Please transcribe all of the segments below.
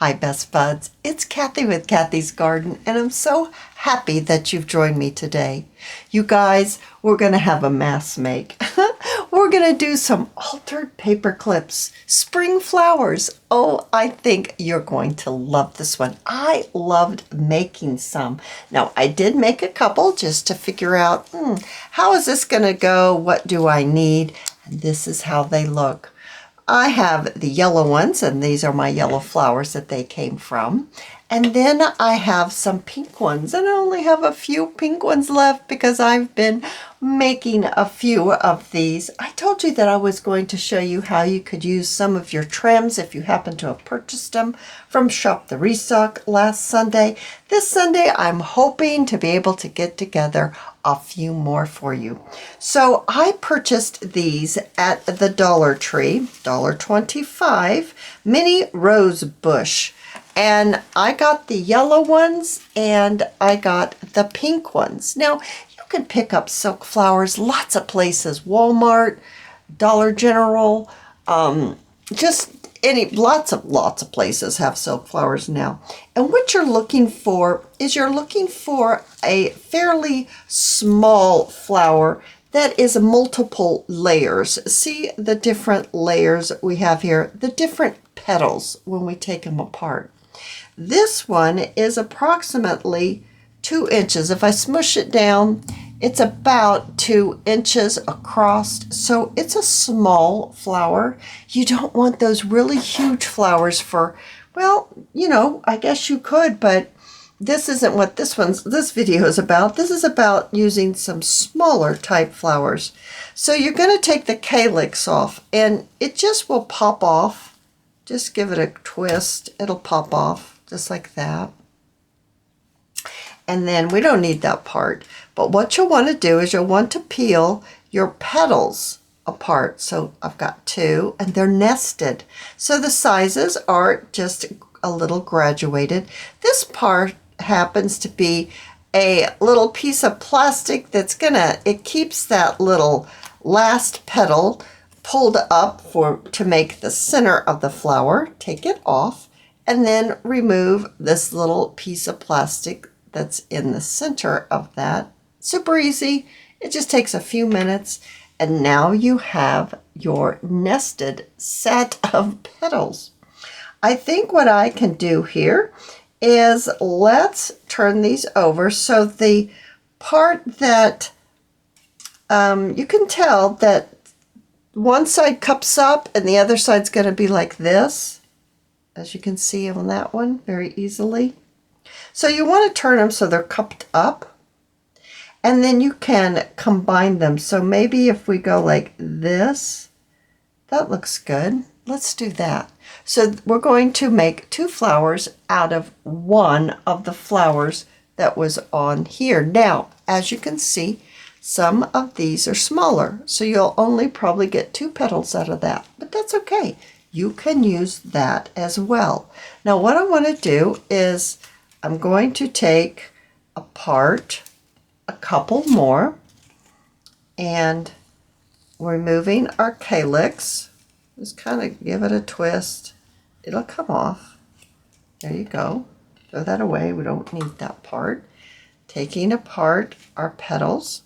Hi, best buds. It's Cathy with Cathy's Garden, and I'm so happy that you've joined me today. You guys, we're going to have a mass make. We're going to do some altered paper clips, spring flowers. Oh, I think you're going to love this one. I loved making some. Now, I did make a couple just to figure out, how is this going to go? What do I need? And this is how they look. I have the yellow ones, and these are my yellow flowers that they came from. And then I have some pink ones, and I only have a few pink ones left because I've been making a few of these. I told you that I was going to show you how you could use some of your trims if you happen to have purchased them from Shop the Restock last Sunday. This Sunday, I'm hoping to be able to get together a few more for you. So I purchased these at the Dollar Tree, $1.25, mini rose bush. And I got the yellow ones and I got the pink ones. Now, you can pick up silk flowers lots of places, Walmart, Dollar General, lots of places have silk flowers now. And what you're looking for is you're looking for a fairly small flower that is multiple layers. See the different layers we have here, the different petals when we take them apart. This one is approximately 2 inches. If I smush it down, it's about 2 inches across. So it's a small flower. You don't want those really huge flowers for, well, I guess you could, but this isn't what this video is about. This is about using some smaller type flowers. So you're going to take the calyx off and it just will pop off. Just give it a twist. It'll pop off just like that. And then we don't need that part. But what you'll want to do is you'll want to peel your petals apart. So I've got 2 and they're nested. So the sizes are just a little graduated. This part happens to be a little piece of plastic it keeps that little last petal pulled up to make the center of the flower. Take it off and then remove this little piece of plastic that's in the center of that. Super easy. It just takes a few minutes. And now you have your nested set of petals. I think what I can do here is let's turn these over so the part that you can tell that one side cups up and the other side's going to be like this, as you can see on that one very easily. So you want to turn them so they're cupped up, and then you can combine them. So maybe if we go like this, that looks good. Let's do that. So we're going to make 2 flowers out of one of the flowers that was on here. Now, as you can see, some of these are smaller, so you'll only probably get 2 petals out of that, but that's okay. You can use that as well. Now, what I want to do is I'm going to take apart a couple more and removing our calyx. Just kind of give it a twist. It'll come off. There you go. Throw that away. We don't need that part. Taking apart our petals.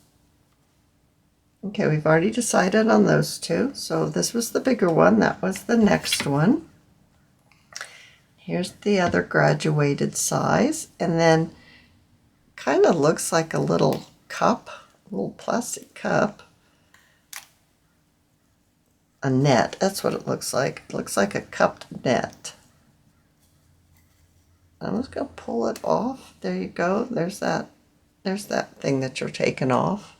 Okay, we've already decided on those 2. So this was the bigger one. That was the next one. Here's the other graduated size. And then kind of looks like a little cup, a little plastic cup. A net, that's what it looks like. It looks like a cupped net. I'm just going to pull it off. There you go. There's that thing that you're taking off.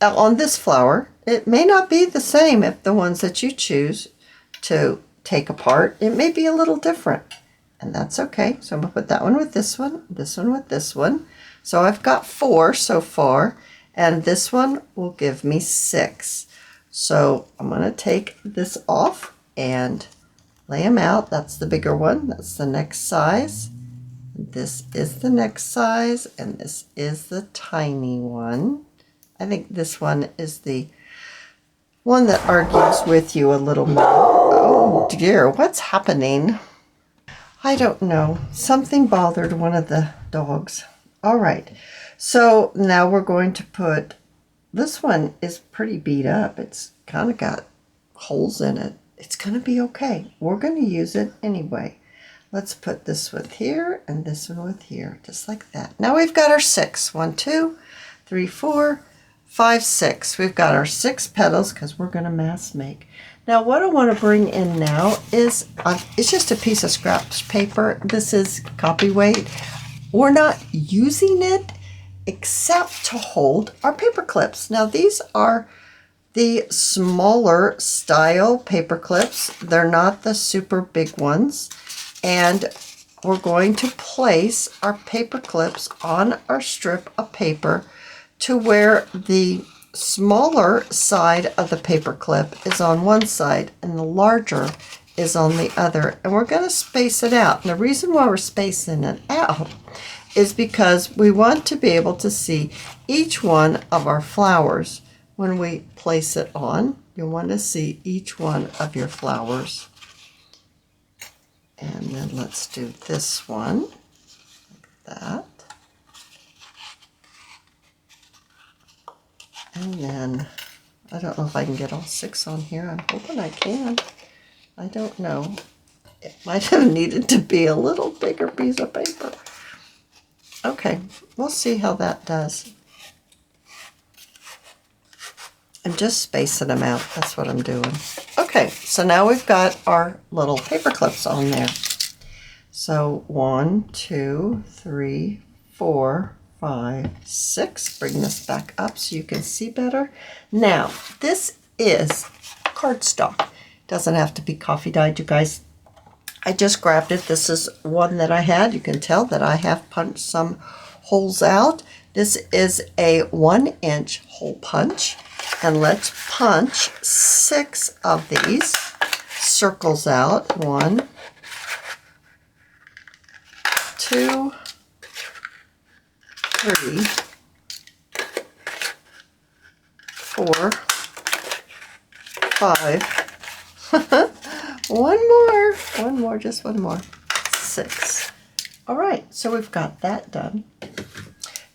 Now on this flower, it may not be the same if the ones that you choose to take apart. It may be a little different, and that's okay. So I'm going to put that one with this one with this one. So I've got 4 so far, and this one will give me 6. So I'm going to take this off and lay them out. That's the bigger one. That's the next size. This is the next size, and this is the tiny one. I think this one is the one that argues with you a little more. Oh dear, what's happening? I don't know. Something bothered one of the dogs. All right. So now we're going to put, this one is pretty beat up. It's kind of got holes in it. It's going to be okay. We're going to use it anyway. Let's put this with here and this one with here, just like that. Now we've got our 6. 1, 2, 3, 4, 5, 6. We've got our 6 petals because we're going to mass make. Now what I want to bring in now is, it's just a piece of scrap paper. This is copyweight. We're not using it except to hold our paper clips. Now these are the smaller style paper clips. They're not the super big ones. And we're going to place our paper clips on our strip of paper to where the smaller side of the paper clip is on one side and the larger is on the other. And we're going to space it out. And the reason why we're spacing it out is because we want to be able to see each one of our flowers when we place it on. You want to see each one of your flowers. And then let's do this one like that. And then, I don't know if I can get all 6 on here. I'm hoping I can. I don't know. It might have needed to be a little bigger piece of paper. Okay, we'll see how that does. I'm just spacing them out. That's what I'm doing. Okay, so now we've got our little paper clips on there. So 1, 2, 3, 4, 5, 6. Bring this back up so you can see better. Now, this is cardstock. Doesn't have to be coffee dyed, you guys. I just grabbed it. This is one that I had. You can tell that I have punched some holes out. This is a 1-inch hole punch. And let's punch 6 of these circles out. 1, 2, 3, 4, 5. One more, just one more. 6. All right, so we've got that done.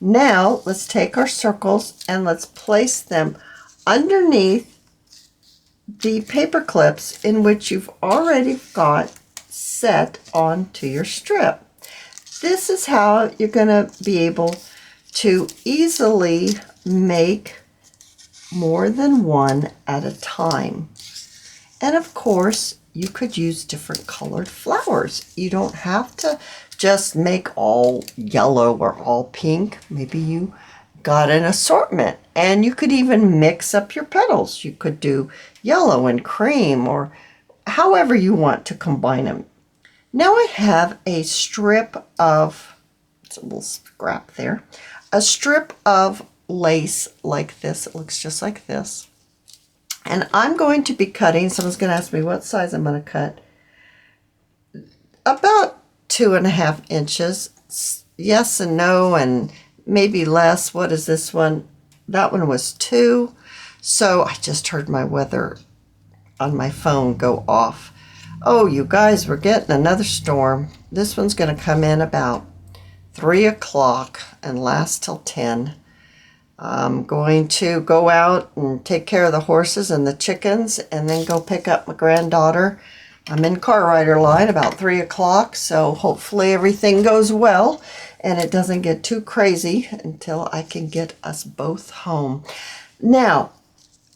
Now let's take our circles and let's place them underneath the paper clips in which you've already got set onto your strip. This is how you're going to be able to easily make more than one at a time. And of course, you could use different colored flowers. You don't have to just make all yellow or all pink. Maybe you got an assortment, and you could even mix up your petals. You could do yellow and cream, or however you want to combine them. Now I have a strip of, it's a little scrap there, a strip of lace like this. It looks just like this. And I'm going to be cutting, someone's going to ask me what size I'm going to cut. About 2.5 inches. Yes and no, and maybe less. What is this one? That one was 2. So I just heard my weather on my phone go off. Oh, you guys, we're getting another storm. This one's going to come in about 3 o'clock and last till 10. I'm going to go out and take care of the horses and the chickens and then go pick up my granddaughter. I'm in car rider line about 3 o'clock, so hopefully everything goes well and it doesn't get too crazy until I can get us both home. Now,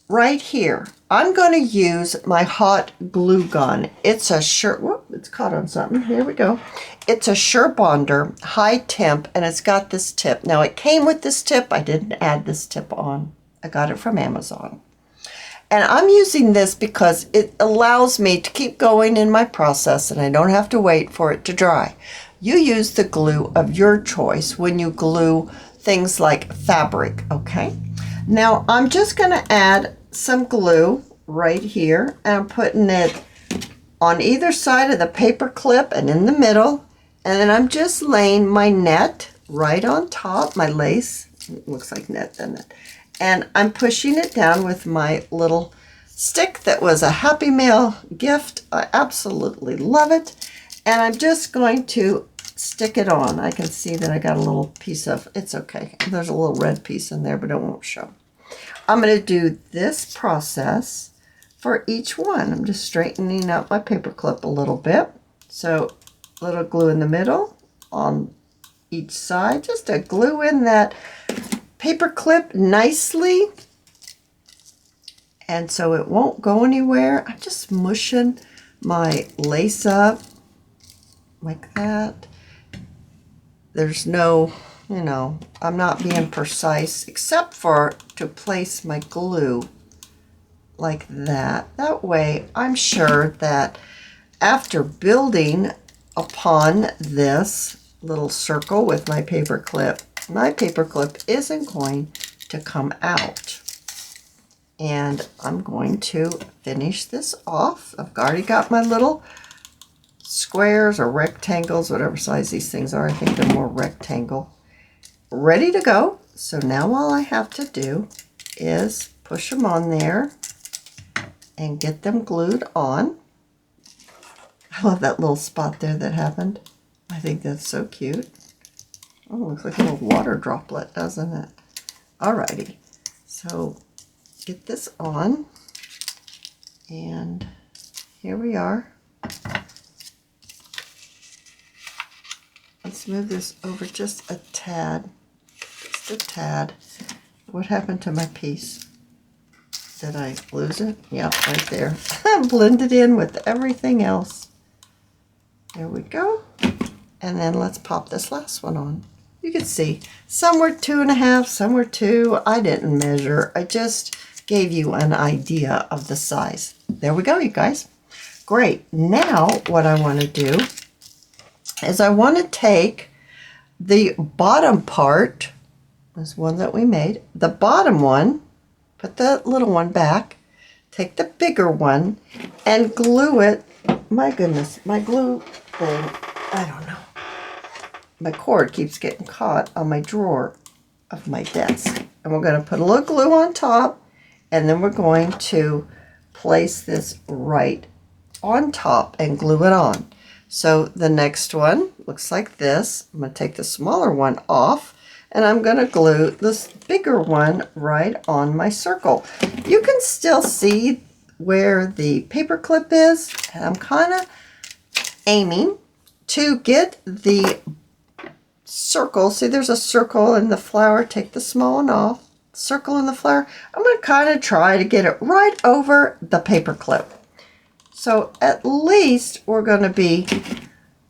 right here, I'm going to use my hot glue gun. It's a whoop, it's caught on something. Here we go. It's a Bonder high temp, and it's got this tip. Now, it came with this tip. I didn't add this tip on. I got it from Amazon. And I'm using this because it allows me to keep going in my process, and I don't have to wait for it to dry. You use the glue of your choice when you glue things like fabric, okay? Now, I'm just going to add some glue right here, and I'm putting it on either side of the paper clip and in the middle, and then I'm just laying my net right on top, my lace. It looks like net, doesn't it? And I'm pushing it down with my little stick that was a Happy Mail gift. I absolutely love it. And I'm just going to stick it on. I can see that I got a little piece of, it's okay. There's a little red piece in there, but it won't show. I'm going to do this process for each one. I'm just straightening out my paper clip a little bit. So a little glue in the middle on each side, just to glue in that paper clip nicely. And so it won't go anywhere. I'm just mushing my lace up like that. There's no, I'm not being precise except for to place my glue like that. That way I'm sure that after building upon this little circle with my paper clip isn't going to come out. And I'm going to finish this off. I've already got my little squares or rectangles, whatever size these things are. I think they're more rectangle. Ready to go. So now all I have to do is push them on there and get them glued on. I love that little spot there that happened. I think that's so cute. Oh, looks like a little water droplet, doesn't it? Alrighty. So get this on. And here we are. Let's move this over just a tad. Just a tad. What happened to my piece? Did I lose it? Yeah, right there. Blended in with everything else. There we go. And then let's pop this last one on. You can see some were 2.5, some were 2. I didn't measure. I just gave you an idea of the size. There we go, you guys. Great. Now what I want to do is I want to take the bottom part, this one that we made, the bottom one, put the little one back, take the bigger one, and glue it. My goodness, my glue thing, I don't know. My cord keeps getting caught on my drawer of my desk. And we're going to put a little glue on top, and then we're going to place this right on top and glue it on. So the next one looks like this. I'm going to take the smaller one off, and I'm going to glue this bigger one right on my circle. You can still see where the paper clip is, and I'm kind of aiming to get the circle. See, there's a circle in the flower. Take the small one off. Circle in the flower. I'm going to kind of try to get it right over the paper clip. So at least we're going to be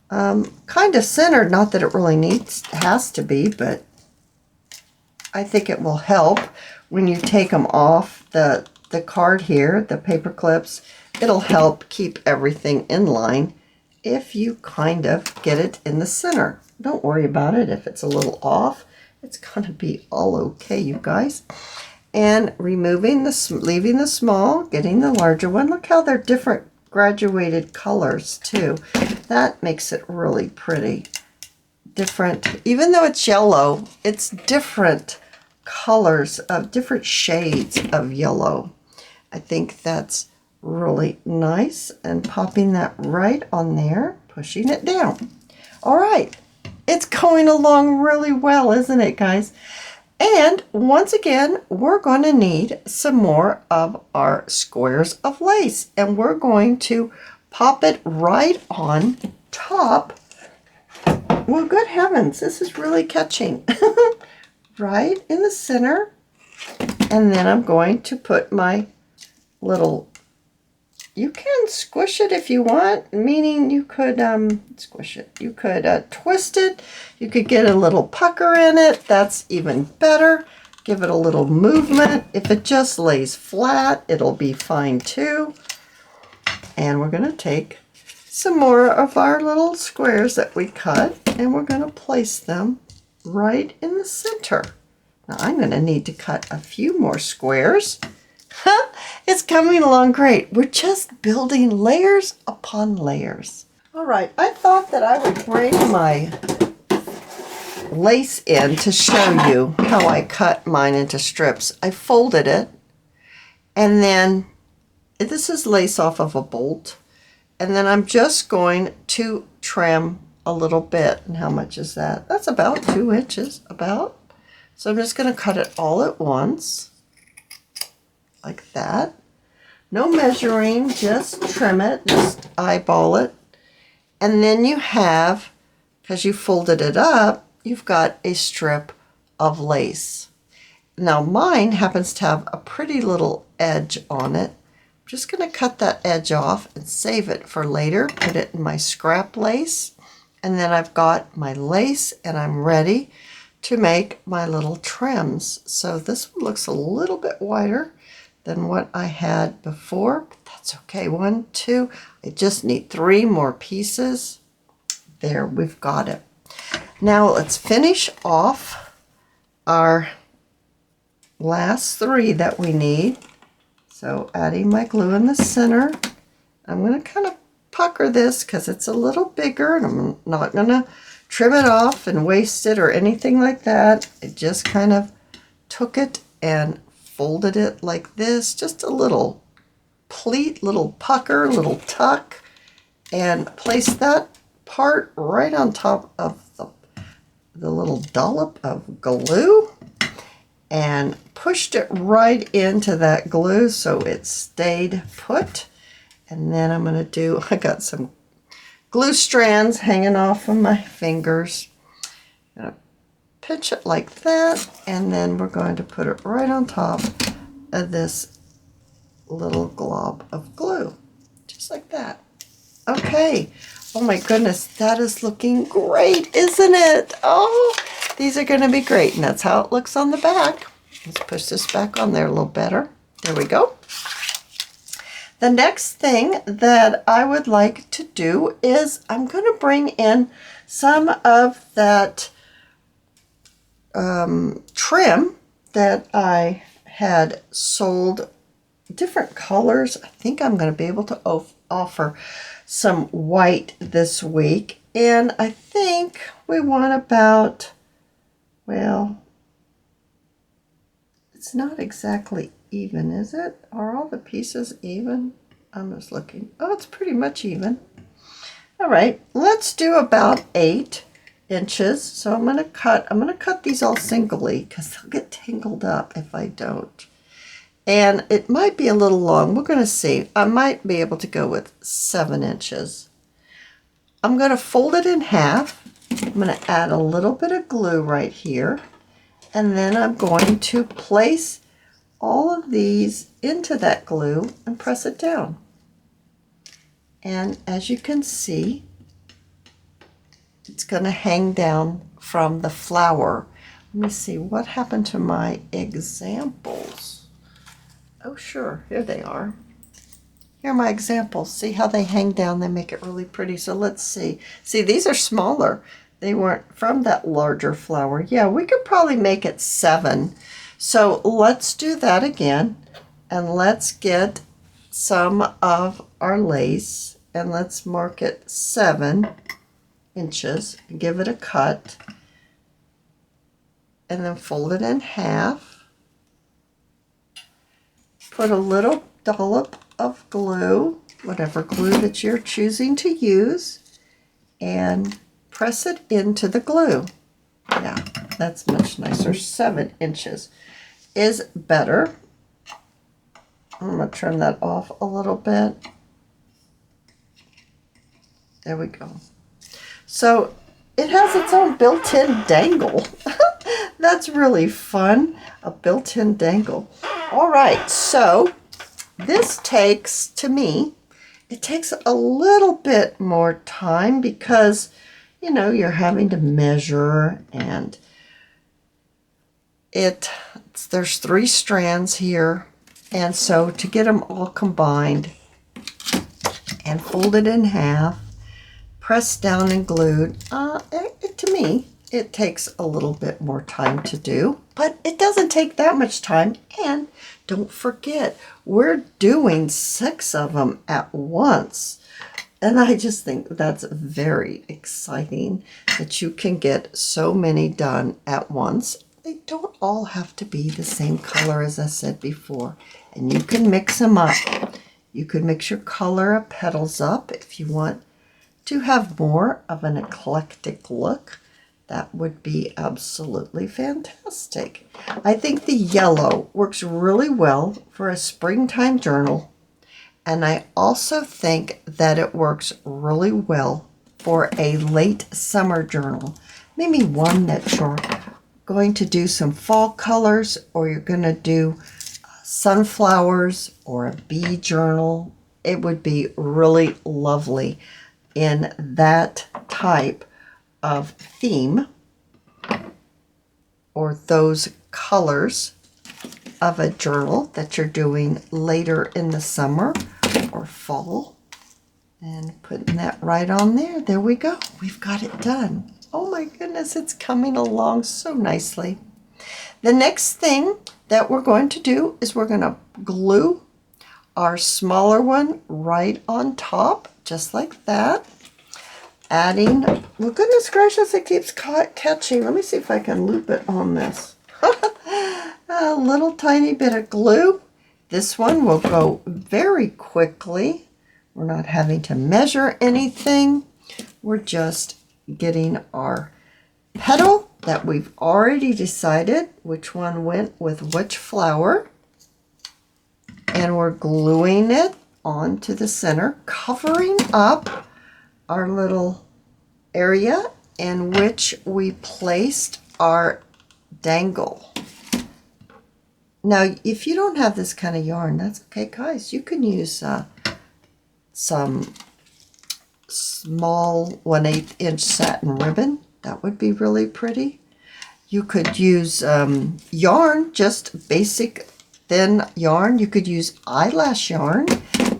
kind of centered. Not that it really has to be, but I think it will help when you take them off the card here, the paper clips. It'll help keep everything in line if you kind of get it in the center. Don't worry about it if it's a little off. It's going to be all okay, you guys. And removing leaving the small, getting the larger one. Look how they're different graduated colors too. That makes it really pretty. Different, even though it's yellow, it's different colors of different shades of yellow. I think that's really nice. And popping that right on there, pushing it down. All right. It's going along really well, isn't it, guys? And once again, we're going to need some more of our squares of lace. And we're going to pop it right on top. Well, good heavens, this is really catching. Right in the center. And then I'm going to put my little, you can squish it if you want, meaning you could squish it. You could twist it. You could get a little pucker in it. That's even better. Give it a little movement. If it just lays flat, it'll be fine too. And we're going to take some more of our little squares that we cut, and we're going to place them right in the center. Now I'm going to need to cut a few more squares. It's coming along great. We're just building layers upon layers. All right, I thought that I would bring my lace in to show you how I cut mine into strips. I folded it, and then this is lace off of a bolt, and then I'm just going to trim a little bit. And how much is that? That's about 2 inches, about. So I'm just going to cut it all at once, like that. No measuring, just trim it, just eyeball it. And then you have, because you folded it up, you've got a strip of lace. Now mine happens to have a pretty little edge on it. I'm just going to cut that edge off and save it for later. Put it in my scrap lace. And then I've got my lace and I'm ready to make my little trims. So this one looks a little bit wider than what I had before, but that's okay. 1, 2, I just need 3 more pieces. There, we've got it. Now let's finish off our last 3 that we need. So adding my glue in the center. I'm going to kind of pucker this because it's a little bigger, and I'm not going to trim it off and waste it or anything like that. I just kind of took it and folded it like this, just a little pleat, little pucker, little tuck, and placed that part right on top of the little dollop of glue and pushed it right into that glue so it stayed put. And then I'm going to do, I got some glue strands hanging off of my fingers. I'm going to pinch it like that, and then we're going to put it right on top of this little glob of glue, just like that. Okay. Oh my goodness, that is looking great, isn't it? Oh, these are going to be great, and that's how it looks on the back. Let's push this back on there a little better. There we go. The next thing that I would like to do is I'm going to bring in some of that trim that I had sold, different colors. I think I'm going to be able to offer some white this week. And I think we want about, well, it's not exactly even, is it? Are all the pieces even? I'm just looking. Oh, it's pretty much even. All right, let's do about 8 inches. So I'm going to cut these all singly because they'll get tangled up if I don't. And it might be a little long. We're going to see. I might be able to go with 7 inches. I'm going to fold it in half. I'm going to add a little bit of glue right here. And then I'm going to place all of these into that glue and press it down. And as you can see, it's going to hang down from the flower. Let me see, what happened to my examples? Oh, sure, here they are. Here are my examples. See how they hang down? They make it really pretty. So let's see. See, these are smaller. They weren't from that larger flower. Yeah, we could probably make it 7. So let's do that again. And let's get some of our lace. And let's mark it 7 inches. And give it a cut. And then fold it in half. Put a little dollop of glue, whatever glue that you're choosing to use, and press it into the glue. Yeah, that's much nicer. 7 inches is better. I'm going to trim that off a little bit. There we go. So it has its own built-in dangle. That's really fun, a built-in dangle. All right, so this takes, to me, it takes a little bit more time because, you know, you're having to measure, and there's 3 strands here. And so to get them all combined and folded in half, pressed down and glued, to me, it takes a little bit more time to do, but it doesn't take that much time. And don't forget, we're doing 6 of them at once. And I just think that's very exciting that you can get so many done at once. They don't all have to be the same color, as I said before. And you can mix them up. You could mix your color of petals up if you want to have more of an eclectic look, that would be absolutely fantastic. I think the yellow works really well for a springtime journal, and I also think that it works really well for a late summer journal. Maybe one that you're going to do some fall colors, or you're going to do sunflowers or a bee journal. It would be really lovely in that type of theme, or those colors of a journal that you're doing later in the summer or fall. And putting that right on there. There we go. We've got it done. Oh my goodness, it's coming along so nicely. The next thing that we're going to do is we're going to glue our smaller one right on top, just like that. Adding, well, goodness gracious, it keeps catching. Let me see if I can loop it on this. A little tiny bit of glue. This one will go very quickly. We're not having to measure anything. We're just getting our petal that we've already decided which one went with which flower. And we're gluing it onto the center, covering up our little area in which we placed our dangle. Now, if you don't have this kind of yarn, that's okay, guys. You can use some small 1/8 inch satin ribbon. That would be really pretty. You could use yarn, just basic thin yarn. You could use eyelash yarn.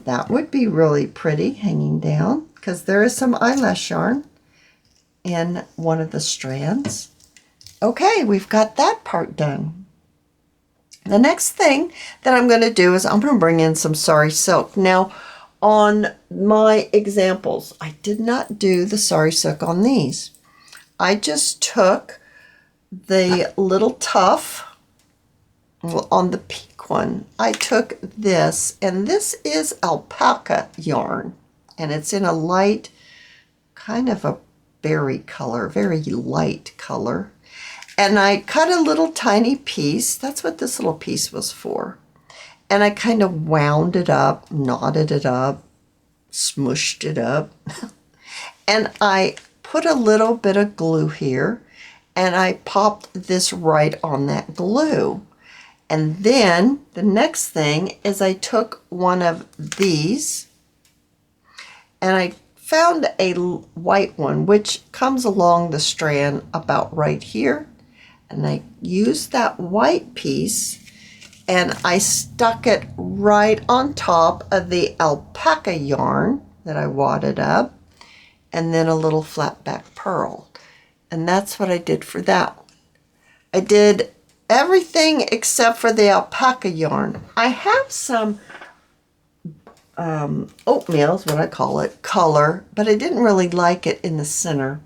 That would be really pretty hanging down, because there is some eyelash yarn in one of the strands. Okay, we've got that part done. The next thing that I'm going to do is I'm going to bring in some sari silk. Now, on my examples, I did not do the sari silk on these. I just took the little tuff. Well, on the pink one, I took this, and this is alpaca yarn, and it's in a light, kind of a berry color, very light color. And I cut a little tiny piece. That's what this little piece was for. And I kind of wound it up, knotted it up, smushed it up. And I put a little bit of glue here, and I popped this right on that glue. And then the next thing is I took one of these, and I found a white one which comes along the strand about right here, and I used that white piece and I stuck it right on top of the alpaca yarn that I wadded up, and then a little flat back pearl. And that's what I did for that one. I did everything except for the alpaca yarn. I have some oatmeal is what I call it, color, but I didn't really like it in the center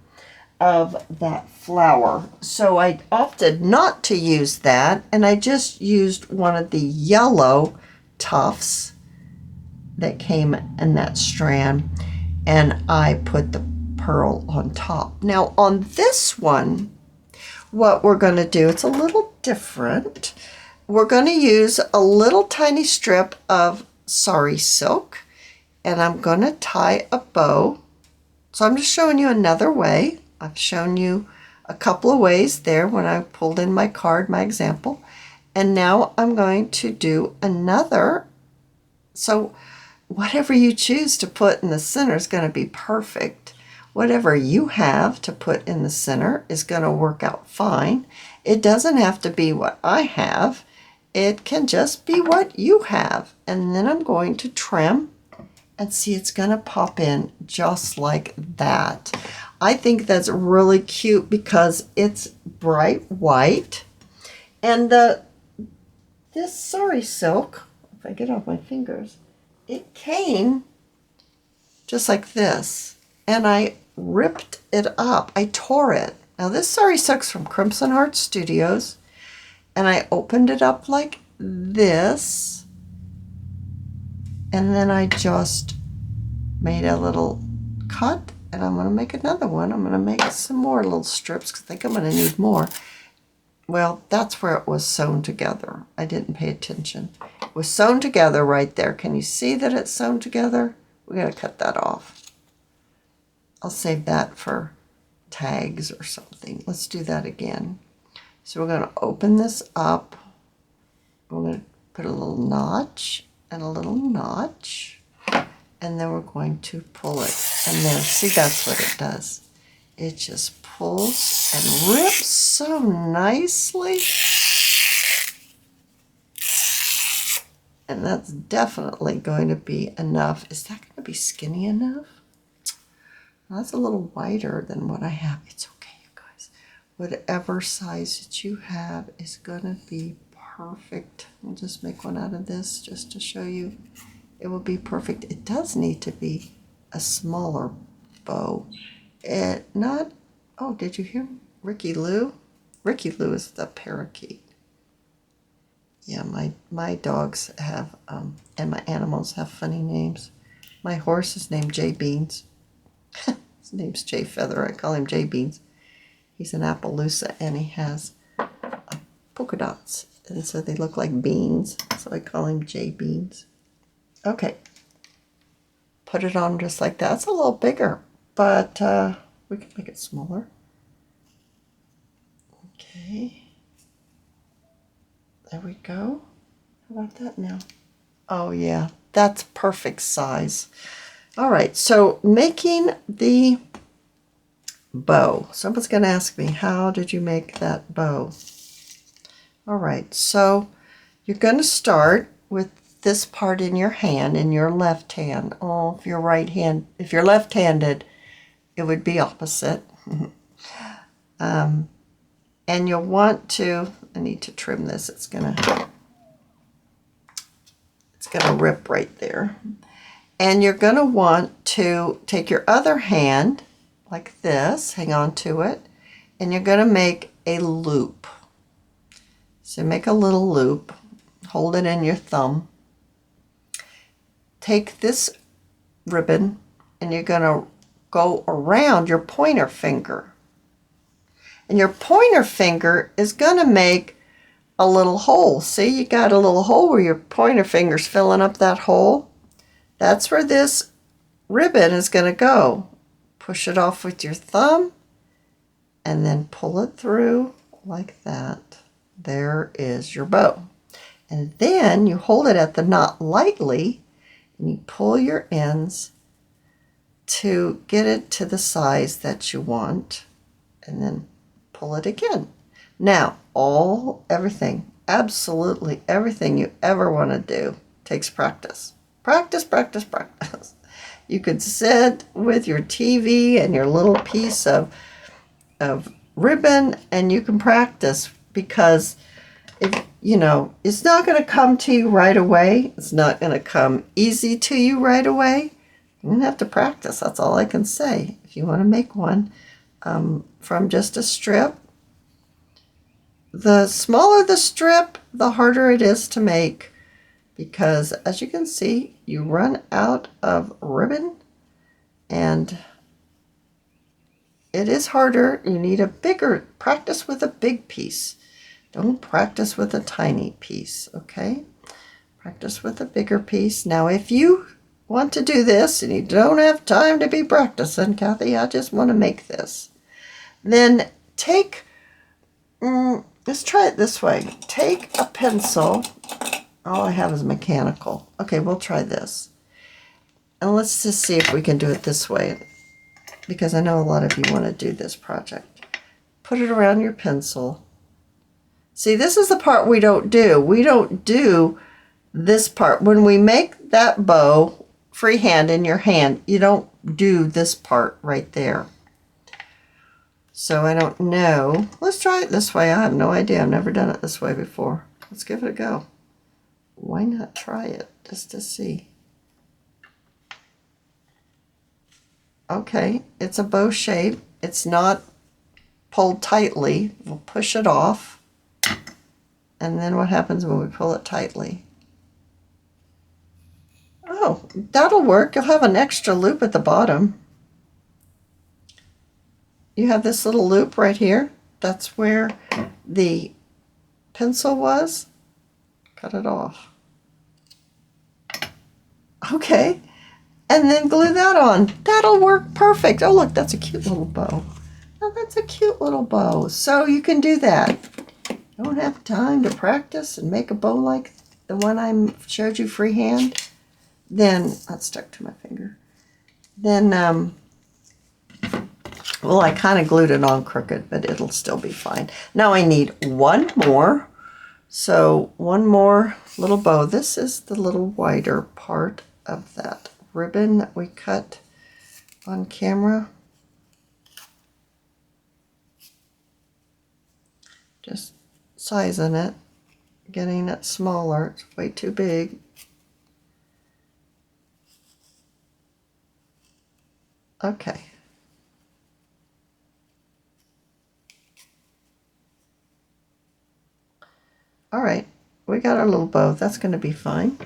of that flower. So I opted not to use that, and I just used one of the yellow tufts that came in that strand, and I put the pearl on top. Now on this one, what we're going to do, it's a little different. We're going to use a little tiny strip of sari silk, and I'm going to tie a bow. So I'm just showing you another way. I've shown you a couple of ways there when I pulled in my card, my example. And now I'm going to do another. So whatever you choose to put in the center is going to be perfect. Whatever you have to put in the center is going to work out fine. It doesn't have to be what I have. It can just be what you have. And then I'm going to trim, and see, it's going to pop in just like that. I think that's really cute because it's bright white. And this sari silk, if I get off my fingers, it came just like this. And I ripped it up. I tore it. Now this sari silk's from Crimson Heart Studios. And I opened it up like this. And then I just made a little cut And I'm going to make another one. I'm going to make some more little strips because I think I'm going to need more. Well, that's where it was sewn together. I didn't pay attention. It was sewn together right there. Can you see that it's sewn together? We got to cut that off. I'll save that for tags or something. Let's do that again. So we're going to open this up. We're going to put a little notch and a little notch. And then we're going to pull it. And there, see, that's what it does. It just pulls and rips so nicely. And that's definitely going to be enough. Is that going to be skinny enough? That's a little wider than what I have. It's okay, you guys. Whatever size that you have is going to be perfect. I'll just make one out of this just to show you. It will be perfect. It does need to be a smaller bow. Oh, did you hear Ricky Lou? Ricky Lou is the parakeet. Yeah, my dogs have, and my animals have funny names. My horse is named J Beans. His name's J Feather. I call him J Beans. He's an Appaloosa, and he has polka dots. And so they look like beans. So I call him J Beans. Okay. Put it on just like that. It's a little bigger, but we can make it smaller. Okay. There we go. How about that now? Oh yeah, that's perfect size. All right, so making the bow. Someone's going to ask me, how did you make that bow? All right, so you're going to start with this part in your hand, in your left hand. Oh, if you're if you're left-handed, it would be opposite. And you'll want to, I need to trim this, it's gonna rip right there. And you're gonna want to take your other hand like this, hang on to it, and you're gonna make a loop. So make a little loop, hold it in your thumb. Take this ribbon and you're gonna go around your pointer finger. And your pointer finger is going to make a little hole. See, you got a little hole where your pointer finger's filling up that hole. That's where this ribbon is going to go. Push it off with your thumb and then pull it through like that. There is your bow. And then you hold it at the knot lightly and you pull your ends to get it to the size that you want. And then pull it again. Now, absolutely everything you ever want to do takes practice. Practice, practice, practice. You could sit with your TV and your little piece of ribbon and you can practice because it's not going to come to you right away. It's not going to come easy to you right away. You're going to have to practice. That's all I can say. If you want to make one, from just a strip. The smaller the strip, the harder it is to make because as you can see, you run out of ribbon and it is harder. You need practice with a big piece. Don't practice with a tiny piece, okay? Practice with a bigger piece. Now, if you want to do this and you don't have time to be practicing, Cathy, I just want to make this. Then let's try it this way. Take a pencil. All I have is mechanical. Okay, we'll try this. And let's just see if we can do it this way, because I know a lot of you want to do this project. Put it around your pencil. See, this is the part we don't do. We don't do this part. When we make that bow freehand in your hand, you don't do this part right there. So I don't know. Let's try it this way. I have no idea. I've never done it this way before. Let's give it a go. Why not try it just to see? Okay, it's a bow shape. It's not pulled tightly. We'll push it off. And then what happens when we pull it tightly? Oh, that'll work. You'll have an extra loop at the bottom. you have this little loop right here. That's where the pencil was. Cut it off. Okay. And then glue that on. That'll work perfect. Oh, look, that's a cute little bow. Oh, that's a cute little bow. So you can do that. Don't have time to practice and make a bow like the one I showed you freehand. Then, that stuck to my finger. Then, well, I kind of glued it on crooked, but it'll still be fine. Now I need one more. So one more little bow. This is the little wider part of that ribbon that we cut on camera. Just sizing it, getting it smaller. It's way too big. Okay. All right, we got our little bow. That's going to be fine.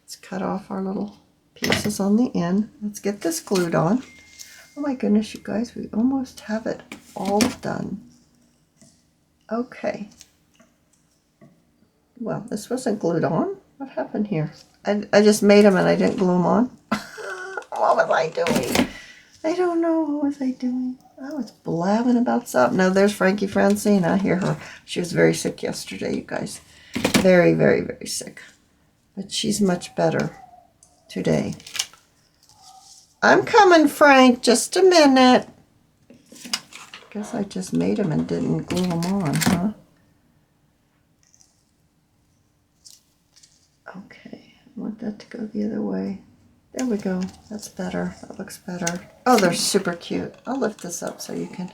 Let's cut off our little pieces on the end. Let's get this glued on. Oh my goodness, you guys, we almost have it all done. Okay. Well, this wasn't glued on. What happened here? I just made them and I didn't glue them on. What was I doing? I don't know. What was I doing? I was blabbing about something. No, there's Frankie Francine. I hear her. She was very sick yesterday, you guys. Very, very, very sick. But she's much better today. I'm coming, Frank. Just a minute. Guess I just made them and didn't glue them on, huh? Okay. I want that to go the other way. There we go. That's better. That looks better. Oh, they're super cute. I'll lift this up so you can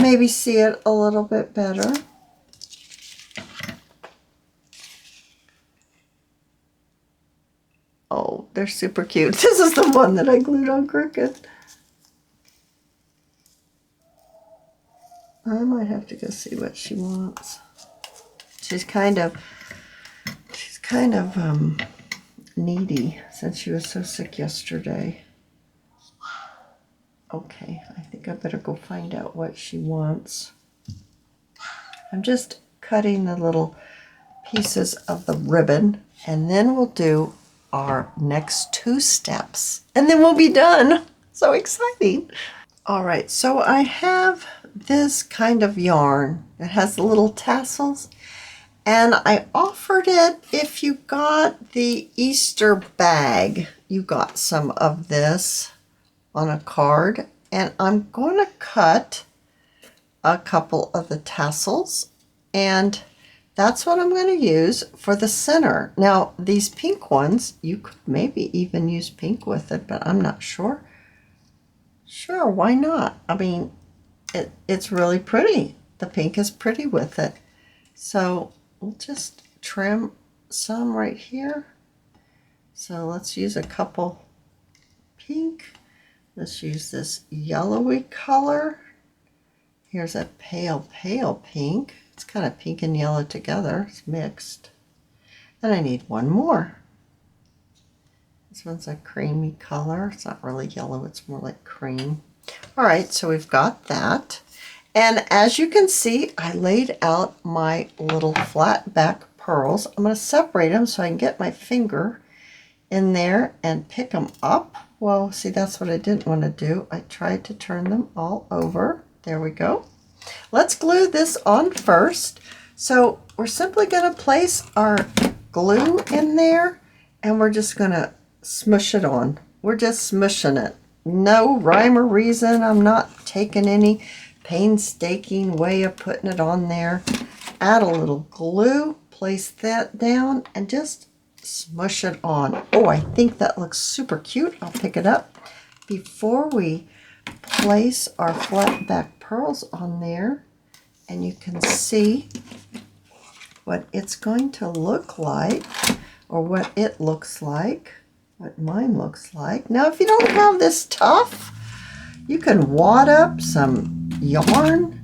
maybe see it a little bit better. Oh, they're super cute. This is the one that I glued on crooked. I might have to go see what she wants. She's kind of needy since she was so sick yesterday. Okay, I think I better go find out what she wants. I'm just cutting the little pieces of the ribbon, and then we'll do our next 2 steps, and then we'll be done. So exciting. All right, so I have this kind of yarn that has the little tassels, and I offered it if you got the Easter bag. You got some of this on a card, and I'm going to cut a couple of the tassels, and that's what I'm going to use for the center. Now, these pink ones, you could maybe even use pink with it, but I'm not sure. Sure, why not? I mean, it's really pretty. The pink is pretty with it. So we'll just trim some right here. So let's use a couple pink. Let's use this yellowy color. Here's a pale, pale pink. It's kind of pink and yellow together. It's mixed. And I need one more. This one's a creamy color. It's not really yellow. It's more like cream. All right, so we've got that. And as you can see, I laid out my little flat back pearls. I'm going to separate them so I can get my finger in there and pick them up. Well, see, that's what I didn't want to do. I tried to turn them all over. There we go. Let's glue this on first. So we're simply going to place our glue in there, and we're just going to smush it on. We're just smushing it. No rhyme or reason. I'm not taking any painstaking way of putting it on there. Add a little glue, place that down, and just smush it on. Oh, I think that looks super cute. I'll pick it up. Before we place our flat back pearls on there, and you can see what it's going to look like, or what it looks like, what mine looks like. Now, if you don't have this tuff, you can wad up some yarn.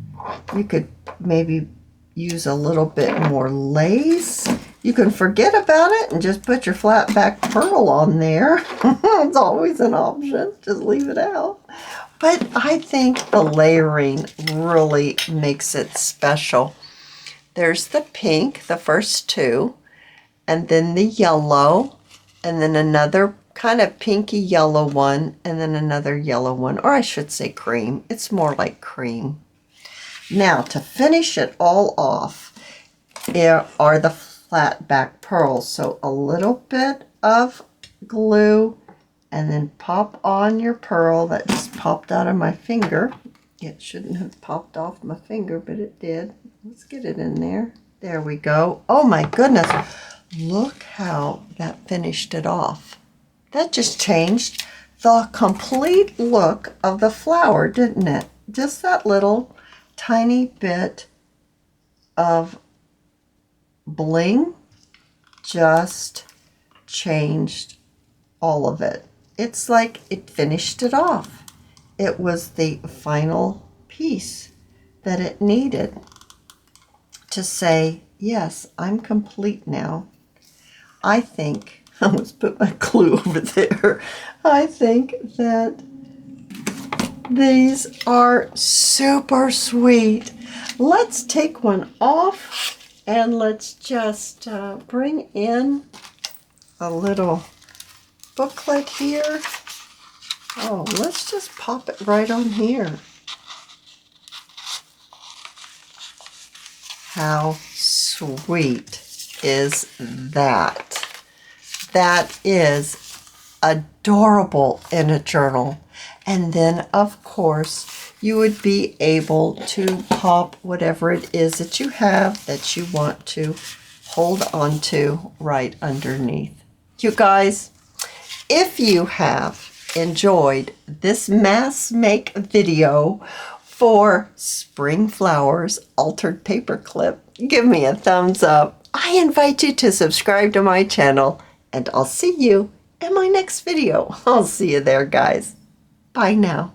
You could maybe use a little bit more lace. You can forget about it and just put your flat back pearl on there. It's always an option. Just leave it out. But I think the layering really makes it special. There's the pink, the first two, and then the yellow, and then another kind of pinky yellow one, and then another yellow one, or I should say cream. It's more like cream. Now, to finish it all off, there are the flat back pearls. So a little bit of glue, and then pop on your pearl. That just popped out of my finger. It shouldn't have popped off my finger, but it did. Let's get it in there. There we go. Oh my goodness. Look how that finished it off. That just changed the complete look of the flower, didn't it? Just that little tiny bit of bling just changed all of it. It's like it finished it off. It was the final piece that it needed to say, yes, I'm complete now. I think, I almost put my glue over there. I think that these are super sweet. Let's take one off and let's just bring in a little booklet here. Oh, let's just pop it right on here. How sweet is that? That is adorable in a journal. And then, of course, you would be able to pop whatever it is that you have that you want to hold on to right underneath. You guys, if you have enjoyed this mass make video for Spring Flowers Altered Paperclip, give me a thumbs up. I invite you to subscribe to my channel, and I'll see you in my next video. I'll see you there, guys. Bye now.